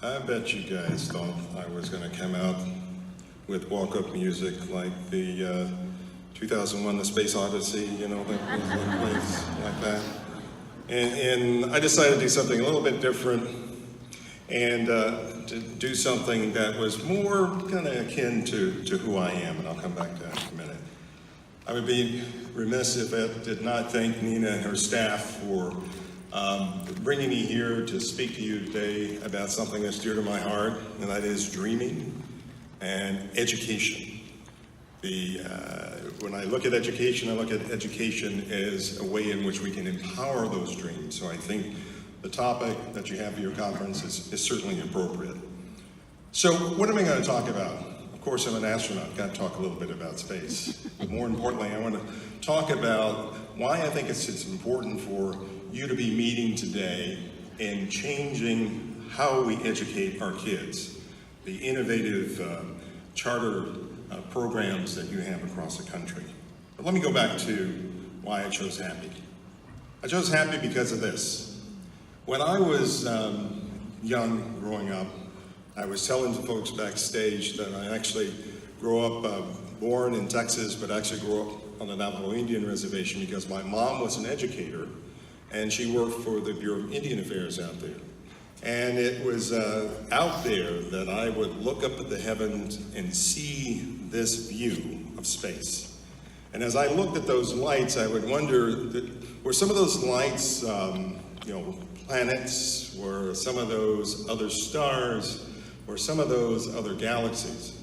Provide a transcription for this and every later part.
I bet you guys thought I was going to come out with walk-up music like the 2001 The Space Odyssey, you know, that plays like that. And I decided to do something a little bit different and to do something that was more kind of akin to who I am, and I'll come back to that in a minute. I would be remiss if I did not thank Nina and her staff for bringing me here to speak to you today about something that's dear to my heart, and that is dreaming and education. When I look at education, I look at education as a way in which we can empower those dreams. So I think the topic that you have for your conference is certainly appropriate. So what am I going to talk about? Of course, I'm an astronaut. Got to talk a little bit about space. But more importantly, I want to talk about why I think it's important for you to be meeting today and changing how we educate our kids. The innovative charter programs that you have across the country. But let me go back to why I chose Happy. I chose Happy because of this. When I was young, growing up, I was telling the folks backstage that I actually grew up, born in Texas, but actually grew up on the Navajo Indian Reservation because my mom was an educator and she worked for the Bureau of Indian Affairs out there. And it was out there that I would look up at the heavens and see this view of space. And as I looked at those lights, I would wonder, were some of those lights, planets, were some of those other stars, or some of those other galaxies?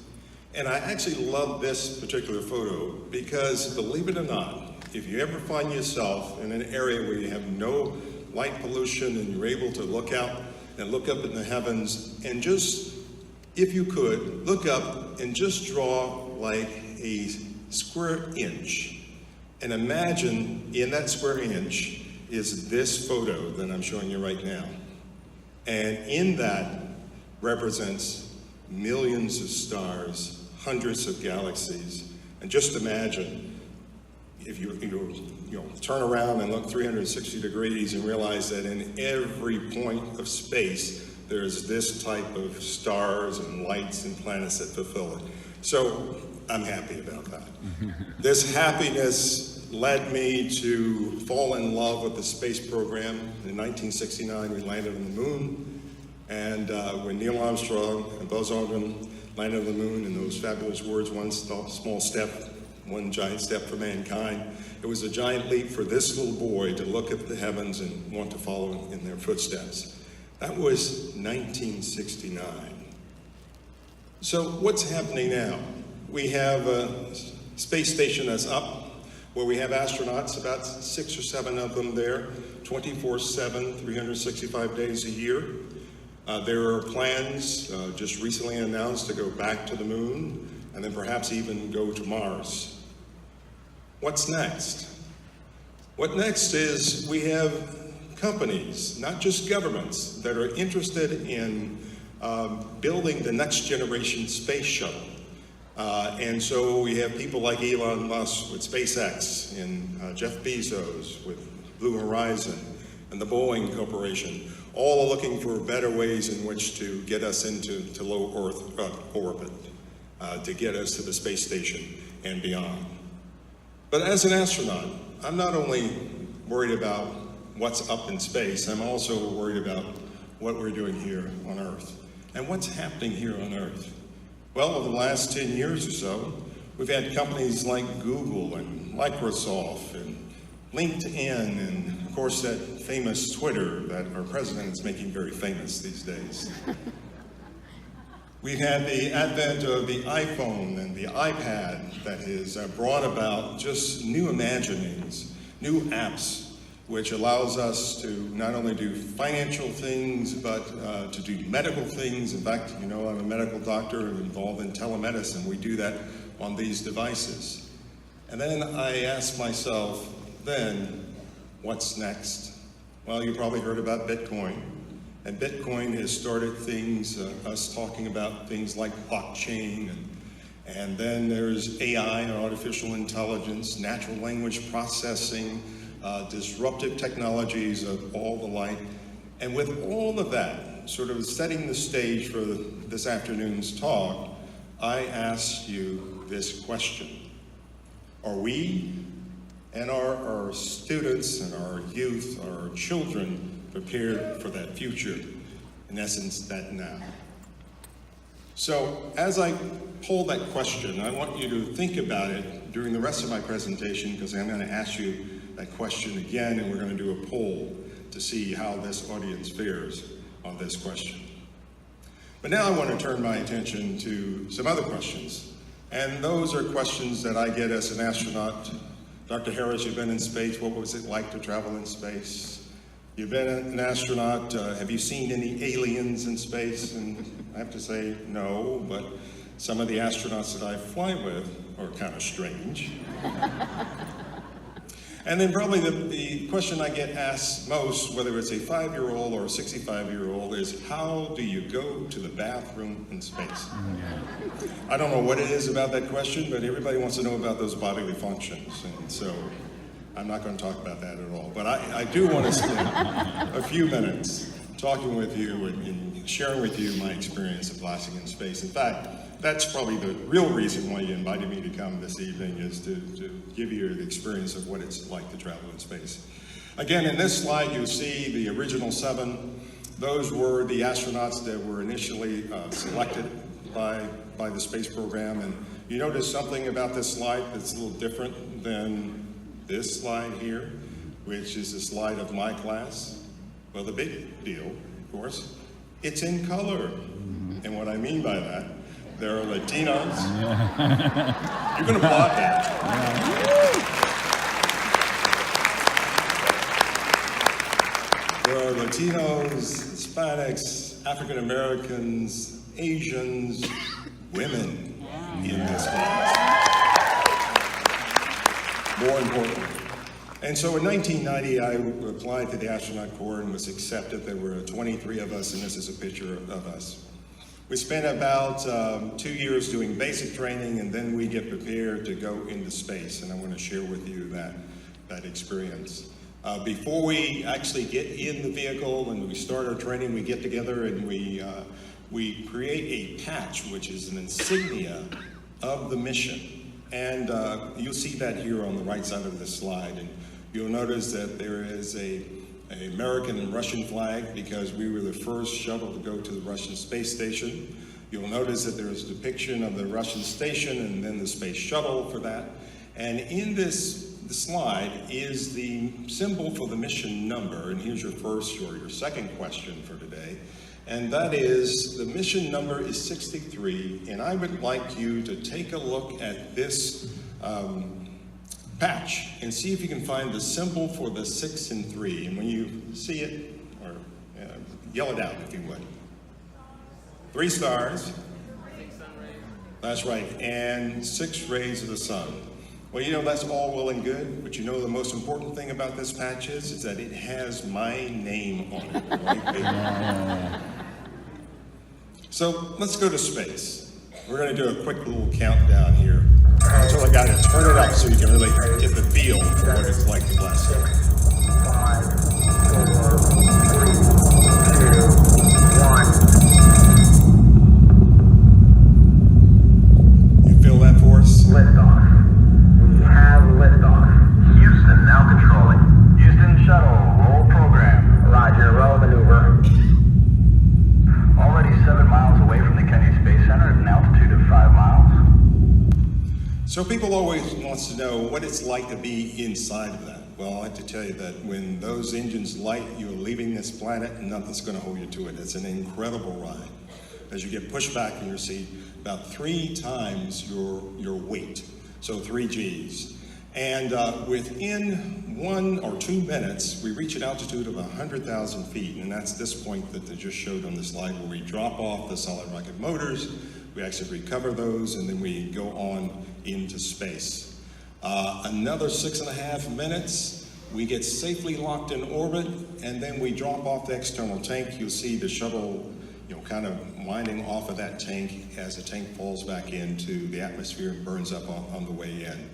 And I actually love this particular photo because, believe it or not, if you ever find yourself in an area where you have no light pollution and you're able to look out and look up in the heavens and just, if you could, look up and just draw like a square inch. And imagine in that square inch is this photo that I'm showing you right now. And in that represents millions of stars, hundreds of galaxies. And just imagine if you turn around and look 360 degrees and realize that in every point of space, there's this type of stars and lights and planets that fulfill it. So I'm happy about that. This happiness led me to fall in love with the space program. In 1969, we landed on the moon. And when Neil Armstrong and Buzz Aldrin landed on the moon, and those fabulous words, one small step, one giant step for mankind, it was a giant leap for this little boy to look at the heavens and want to follow in their footsteps. That was 1969. So what's happening now? We have a space station that's up, where we have astronauts, about 6 or 7 of them there, 24/7, 365 days a year. There are plans just recently announced to go back to the moon and then perhaps even go to Mars. What's next? What next is we have companies, not just governments, that are interested in building the next generation space shuttle. And so we have people like Elon Musk with SpaceX and Jeff Bezos with Blue Horizon and the Boeing Corporation, all looking for better ways in which to get us into low Earth orbit, to get us to the space station and beyond. But as an astronaut, I'm not only worried about what's up in space, I'm also worried about what we're doing here on Earth. And what's happening here on Earth? Well, over the last 10 years or so, we've had companies like Google and Microsoft and LinkedIn and, of course, that famous Twitter that our president is making very famous these days. We've had the advent of the iPhone and the iPad that has brought about just new imaginings, new apps, which allows us to not only do financial things, but to do medical things. In fact, I'm a medical doctor involved in telemedicine. We do that on these devices. And then I ask myself, then, what's next? Well, you probably heard about Bitcoin. And Bitcoin has started things, us talking about things like blockchain, and then there's AI, or artificial intelligence, natural language processing, disruptive technologies of all the like. And with all of that, sort of setting the stage for this afternoon's talk, I asked you this question. Are we and our students and our youth, our children, prepared for that future? In essence, that now. So as I poll that question, I want you to think about it during the rest of my presentation, because I'm going to ask you that question again, and we're going to do a poll to see how this audience fares on this question. But now I want to turn my attention to some other questions. And those are questions that I get as an astronaut. Dr. Harris, you've been in space. What was it like to travel in space? You've been an astronaut. Have you seen any aliens in space? And I have to say no, but some of the astronauts that I fly with are kind of strange. And then probably the question I get asked most, whether it's a 5-year-old or a 65-year-old, is how do you go to the bathroom in space? I don't know what it is about that question, but everybody wants to know about those bodily functions. And so I'm not going to talk about that at all. But I do want to spend a few minutes talking with you and sharing with you my experience of blasting in space. In fact, that's probably the real reason why you invited me to come this evening, is to give you the experience of what it's like to travel in space. Again, in this slide, you'll see the original 7. Those were the astronauts that were initially selected by the space program. And you notice something about this slide that's a little different than this slide here, which is the slide of my class. Well, the big deal, of course, it's in color. And what I mean by that, there are Latinos. You can applaud that. There are Latinos, Hispanics, African Americans, Asians, women in this class. More important. And so in 1990, I applied to the Astronaut Corps and was accepted. There were 23 of us, and this is a picture of us. We spent about 2 years doing basic training, and then we get prepared to go into space. And I want to share with you that experience. Before we actually get in the vehicle and we start our training, we get together and we create a patch, which is an insignia of the mission. And you'll see that here on the right side of this slide. And you'll notice that there is an American and Russian flag, because we were the first shuttle to go to the Russian space station. You'll notice that there's a depiction of the Russian station and then the space shuttle for that. And in this slide is the symbol for the mission number. And here's your first or your second question for today. And that is, the mission number is 63. And I would like you to take a look at this patch and see if you can find the symbol for the 6 and 3. And when you see it, or yell it out if you would. 3 stars. That's right, and 6 rays of the sun. Well, you know, that's all well and good, but you know the most important thing about this patch is that it has my name on it, right there. So let's go to space. We're going to do a quick little countdown here. So I got to turn it up so you can really get the feel for what it's like to blast. 5, 4, 3, 2, 1. You feel that for us? Liftoff. We have liftoff. Houston now controlling. Houston shuttle, roll program. Roger, roll maneuver. Already 7 miles away from the Kennedy Space Center at an altitude of 5 miles. So people always want to know what it's like to be inside of that. Well, I like to tell you that when those engines light, you're leaving this planet and nothing's going to hold you to it. It's an incredible ride. As you get pushed back in your seat, about 3 times your weight, so 3 Gs. And within 1 or 2 minutes, we reach an altitude of 100,000 feet, and that's this point that they just showed on the slide, where we drop off the solid rocket motors, we actually recover those, and then we go on into space. Another 6.5 minutes, we get safely locked in orbit, and then we drop off the external tank. You'll see the shuttle, kind of winding off of that tank as the tank falls back into the atmosphere and burns up on the way in.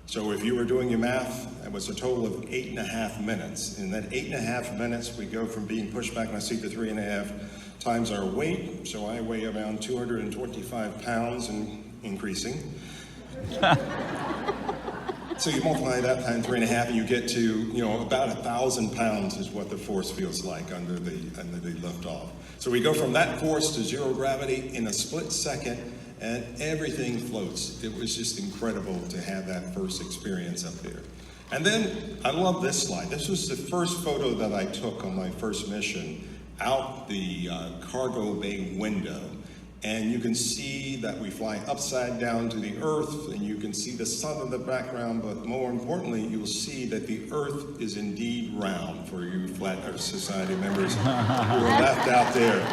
So if you were doing your math, it was a total of 8.5 minutes. In that 8.5 minutes, we go from being pushed back in my seat to 3.5 times our weight, so I weigh around 225 pounds and increasing. So you multiply that times 3.5 and you get to, about 1,000 pounds is what the force feels like under the liftoff. So we go from that force to zero gravity in a split second, and everything floats. It was just incredible to have that first experience up there. And then, I love this slide. This was the first photo that I took on my first mission out the cargo bay window. And you can see that we fly upside down to the Earth, and you can see the sun in the background, but more importantly, you'll see that the Earth is indeed round for you Flat Earth Society members who are left out there.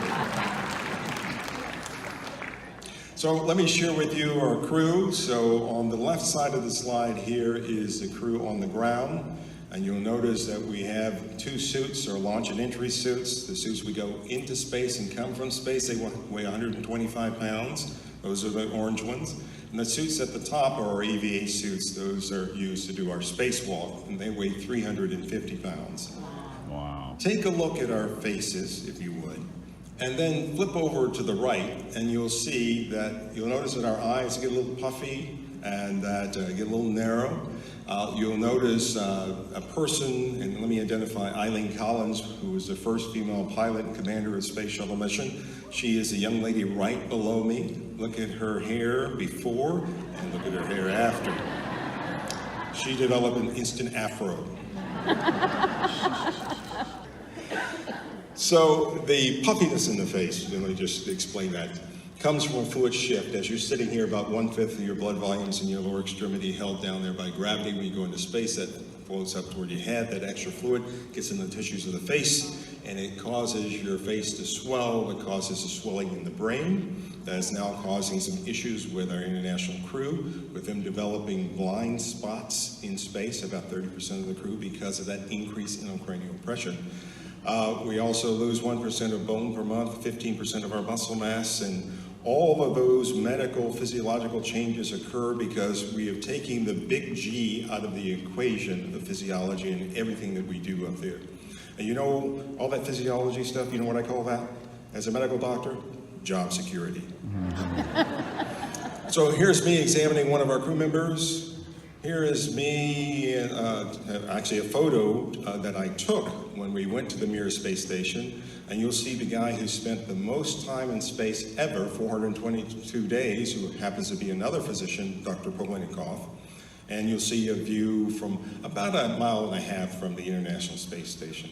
So let me share with you our crew. So on the left side of the slide here is the crew on the ground. And you'll notice that we have 2 suits, or launch and entry suits. The suits we go into space and come from space, they weigh 125 pounds. Those are the orange ones. And the suits at the top are our EVA suits. Those are used to do our spacewalk, and they weigh 350 pounds. Wow. Take a look at our faces, if you would, and then flip over to the right, and you'll see that, you'll notice that our eyes get a little puffy and that get a little narrow. You'll notice a person, and let me identify Eileen Collins, who was the first female pilot and commander of a space shuttle mission. She is a young lady right below me. Look at her hair before, and look at her hair after. She developed an instant afro. So the puffiness in the face, let me just explain that, comes from a fluid shift. As you're sitting here, about 1/5 of your blood volumes in your lower extremity held down there by gravity. When you go into space, that floats up toward your head. That extra fluid gets in the tissues of the face, and it causes your face to swell. It causes a swelling in the brain. That is now causing some issues with our international crew, with them developing blind spots in space, about 30% of the crew, because of that increase in intracranial pressure. We also lose 1% of bone per month, 15% of our muscle mass, and all of those medical, physiological changes occur because we have taken the big G out of the equation of the physiology and everything that we do up there. And you know, all that physiology stuff, you know what I call that? As a medical doctor, job security. So here's me examining one of our crew members. Here is me, actually a photo that I took when we went to the Mir space station, and you'll see the guy who spent the most time in space ever, 422 days, who happens to be another physician, Dr. Polenikov, and you'll see a view from about 1.5 miles from the International Space Station.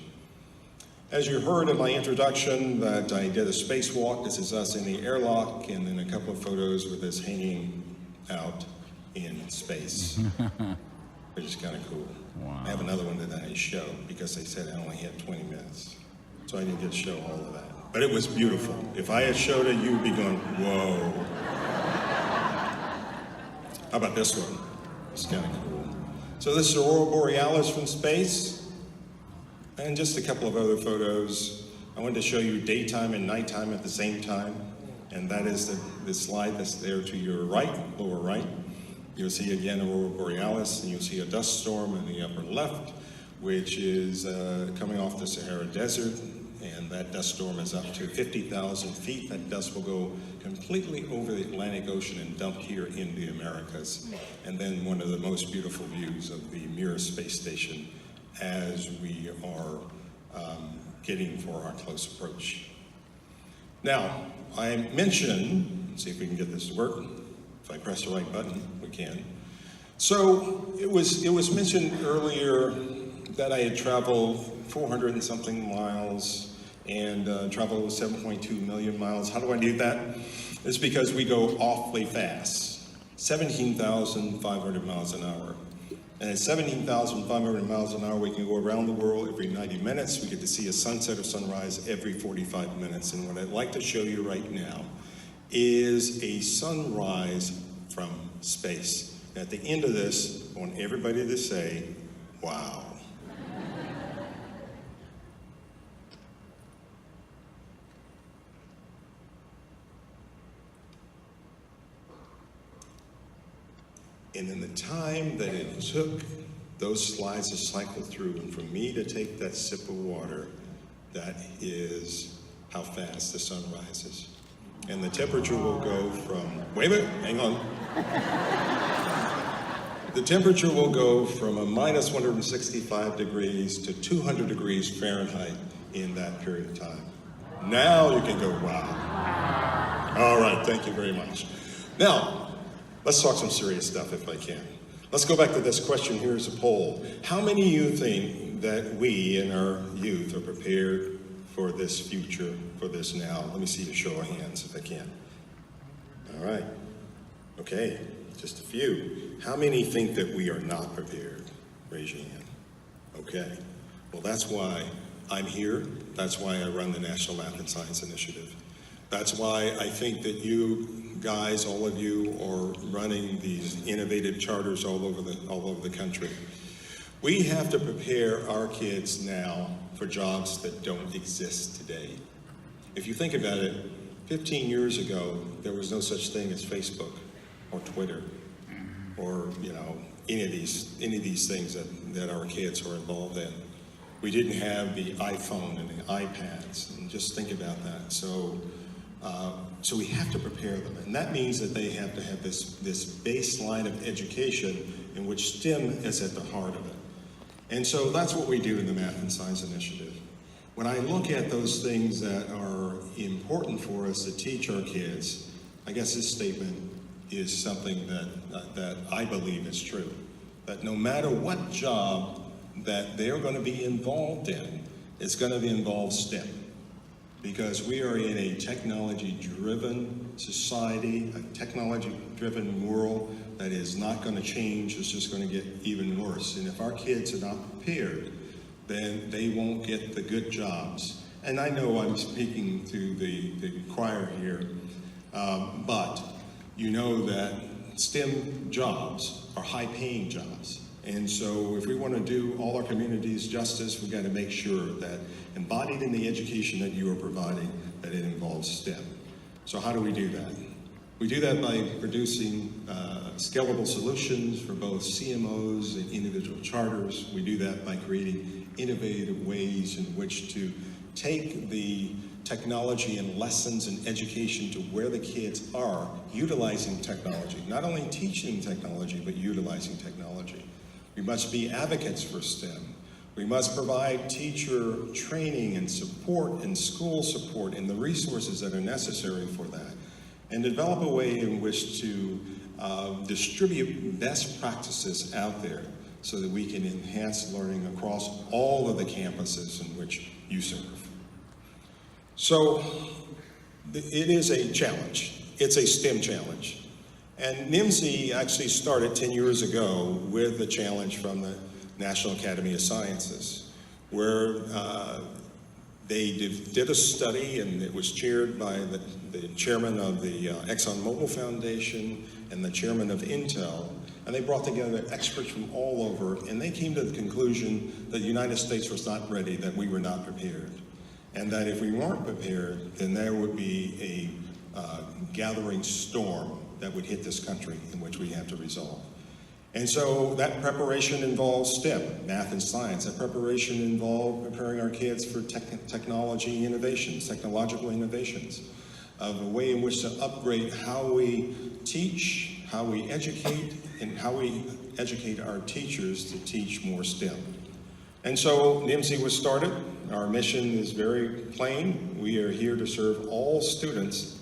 As you heard in my introduction that I did a spacewalk. This is us in the airlock, and then a couple of photos with us hanging out in space, which is kind of cool. Wow. I have another one that I show because they said I only had 20 minutes. So I didn't get to show all of that. But it was beautiful. If I had showed it, you'd be going, whoa. How about this one? It's kind of cool. So this is Aurora Borealis from space. And just a couple of other photos. I wanted to show you daytime and nighttime at the same time. And that is the slide that's there to your right, lower right. You'll see again Aurora Borealis, and you'll see a dust storm in the upper left, which is coming off the Sahara Desert, and that dust storm is up to 50,000 feet. That dust will go completely over the Atlantic Ocean and dump here in the Americas. And then one of the most beautiful views of the Mir space station as we are getting for our close approach. Now, I mentioned, let's see if we can get this to work. If I press the right button, we can. So it was mentioned earlier that I had traveled 400 and something miles and traveled 7.2 million miles. How do I do that? It's because we go awfully fast, 17,500 miles an hour. And at 17,500 miles an hour, we can go around the world every 90 minutes. We get to see a sunset or sunrise every 45 minutes. And what I'd like to show you right now is a sunrise from space. At the end of this, I want everybody to say, wow. And in the time that it took those slides to cycle through, and for me to take that sip of water, that is how fast the sun rises. And the temperature will go from, wait a minute, hang on. The temperature will go from a minus 165 degrees to 200 degrees Fahrenheit in that period of time. Now you can go, wow. All right, thank you very much. Now, let's talk some serious stuff if I can. Let's go back to this question. Here's a poll. How many of you think that we in our youth are prepared for this future, for this now? Let me see a show of hands if I can. All right. Okay, just a few. How many think that we are not prepared? Raise your hand. Okay. Well, that's why I'm here. That's why I run the National Math and Science Initiative. That's why I think that you guys, all of you, are running these innovative charters all over the country. We have to prepare our kids now for jobs that don't exist today. If you think about it, 15 years ago, there was no such thing as Facebook or Twitter or, any of these things that our kids are involved in. We didn't have the iPhone and the iPads, and just think about that. So we have to prepare them, and that means that they have to have this baseline of education in which STEM is at the heart of it. And so that's what we do in the Math and Science Initiative. When I look at those things that are important for us to teach our kids, I guess this statement is something that I believe is true. That no matter what job that they're going to be involved in, it's going to involve STEM. Because we are in a technology-driven society, a technology-driven world that is not going to change. It's just going to get even worse. And if our kids are not prepared, then they won't get the good jobs. And I know I'm speaking to the choir here, but you know that STEM jobs are high-paying jobs. And so if we want to do all our communities justice, we've got to make sure that embodied in the education that you are providing, that it involves STEM. So how do we do that? We do that by producing scalable solutions for both CMOs and individual charters. We do that by creating innovative ways in which to take the technology and lessons and education to where the kids are utilizing technology, not only teaching technology, but utilizing technology. We must be advocates for STEM. We must provide teacher training and support and school support and the resources that are necessary for that, and develop a way in which to distribute best practices out there so that we can enhance learning across all of the campuses in which you serve. So it is a challenge. It's a STEM challenge. And NIMSY actually started 10 years ago with a challenge from the National Academy of Sciences, where they did a study, and it was chaired by the chairman of the ExxonMobil Foundation and the chairman of Intel, and they brought together experts from all over, and they came to the conclusion that the United States was not ready, that we were not prepared, and that if we weren't prepared, then there would be a gathering storm that would hit this country in which we have to resolve. And so that preparation involves STEM, math and science. That preparation involved preparing our kids for technology innovations, technological innovations, of a way in which to upgrade how we teach, how we educate, and how we educate our teachers to teach more STEM. And so NIMSY was started. Our mission is very plain. We are here to serve all students,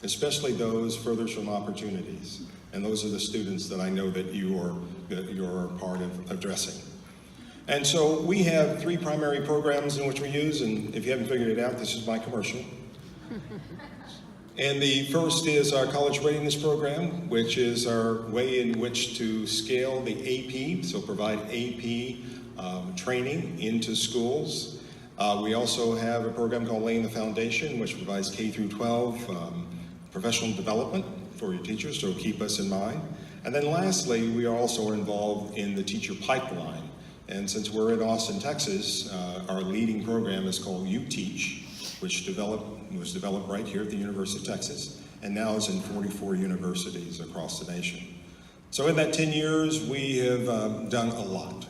especially those furthest from opportunities. And those are the students that I know that you're part of addressing. And so we have 3 primary programs in which we use, and if you haven't figured it out, this is my commercial. And the first is our college readiness program, which is our way in which to scale the AP, so provide AP training into schools. We also have a program called Laying the Foundation, which provides K through 12 professional development for your teachers, so keep us in mind. And then lastly, we are also involved in the teacher pipeline. And since we're in Austin, Texas, our leading program is called You Teach, which was developed right here at the University of Texas, and now is in 44 universities across the nation. So in that 10 years, we have done a lot.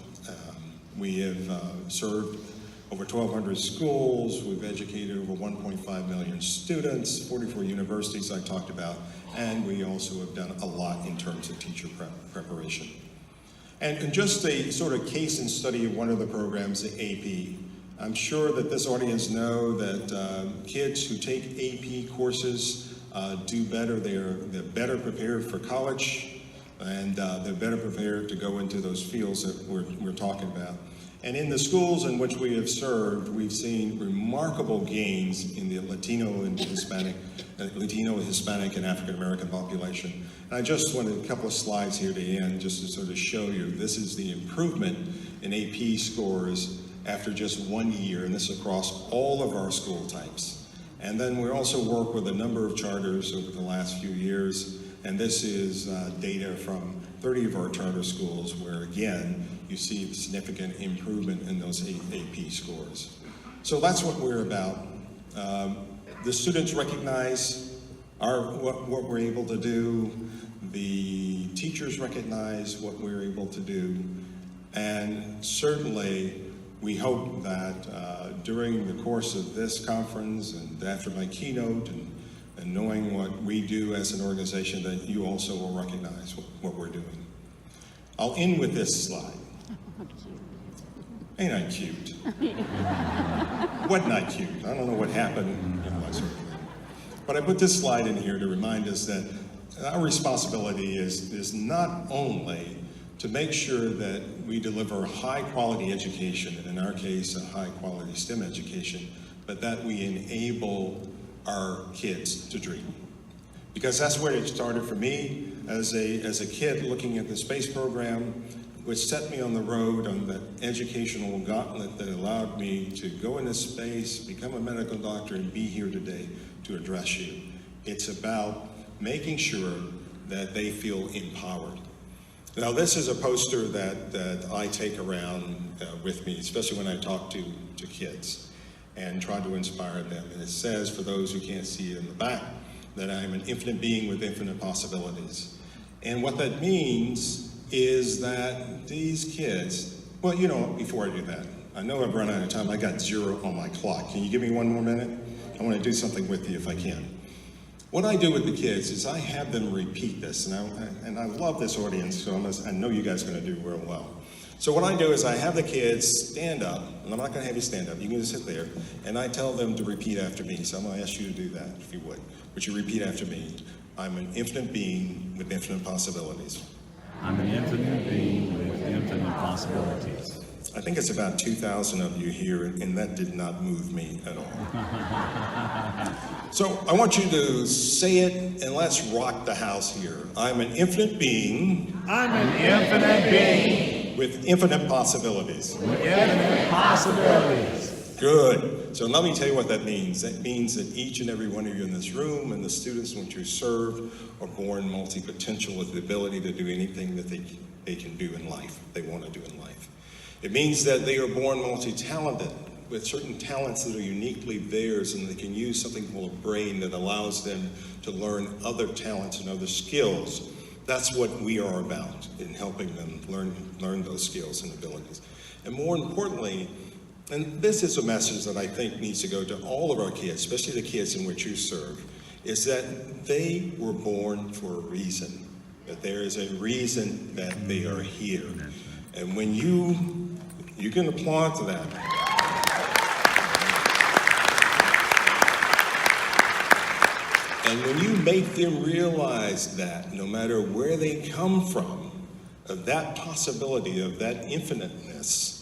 We have served over 1,200 schools. We've educated over 1.5 million students, 44 universities I talked about, and we also have done a lot in terms of teacher preparation. And just a sort of case and study of one of the programs, the AP. I'm sure that this audience know that kids who take AP courses do better. They're better prepared for college, and they're better prepared to go into those fields that we're talking about. And in the schools in which we have served, we've seen remarkable gains in the Latino, Hispanic, and African American population. And I just wanted a couple of slides here to end just to sort of show you this is the improvement in AP scores after just 1 year, and this across all of our school types. And then we also work with a number of charters over the last few years, and this is data from 30 of our charter schools where, again, you see significant improvement in those AP scores. So that's what we're about. The students recognize what we're able to do. The teachers recognize what we're able to do. And certainly, we hope that during the course of this conference and after my keynote and knowing what we do as an organization, that you also will recognize what we're doing. I'll end with this slide. Ain't I cute? Wasn't I cute? I don't know what happened in my circle. But I put this slide in here to remind us that our responsibility is not only to make sure that we deliver high quality education, and in our case, a high quality STEM education, but that we enable our kids to dream. Because that's where it started for me as a kid looking at the space program, which set me on the road on the educational gauntlet that allowed me to go into space, become a medical doctor, and be here today to address you. It's about making sure that they feel empowered. Now, this is a poster that I take around with me, especially when I talk to kids and try to inspire them. And it says, for those who can't see it in the back, that I am an infinite being with infinite possibilities. And what that means is that these kids, well, you know, before I do that, I know I've run out of time. I got 0 on my clock. Can you give me 1 more minute? I want to do something with you if I can. What I do with the kids is I have them repeat this, and I love this audience, so I know you guys are going to do real well. So what I do is I have the kids stand up, and I'm not going to have you stand up, you can just sit there, and I tell them to repeat after me. So I'm going to ask you to do that, if you would. Would you repeat after me? I'm an infinite being with infinite possibilities. I'm an infinite being with infinite possibilities. I think it's about 2,000 of you here, and that did not move me at all. So I want you to say it, and let's rock the house here. I'm an infinite being. I'm an infinite being with infinite possibilities. with infinite possibilities. Good. So let me tell you what that means. That means that each and every one of you in this room and the students in which you serve are born multi-potential with the ability to do anything that they can do in life, they want to do in life. It means that they are born multi-talented with certain talents that are uniquely theirs, and they can use something called a brain that allows them to learn other talents and other skills. That's what we are about in helping them learn those skills and abilities. And more importantly, and this is a message that I think needs to go to all of our kids, especially the kids in which you serve, is that they were born for a reason, that there is a reason that they are here. And when you can applaud to that. And when you make them realize that, no matter where they come from, of that possibility, of that infiniteness,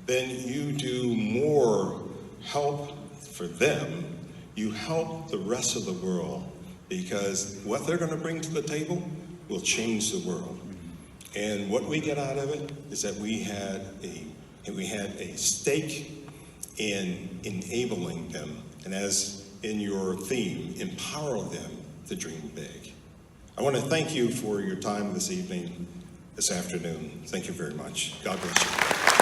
then you do more help for them. You help the rest of the world, because what they're going to bring to the table will change the world. And what we get out of it is that we had a stake in enabling them, and as in your theme, empower them to dream big. I want to thank you for your time this evening, this afternoon. Thank you very much. God bless you.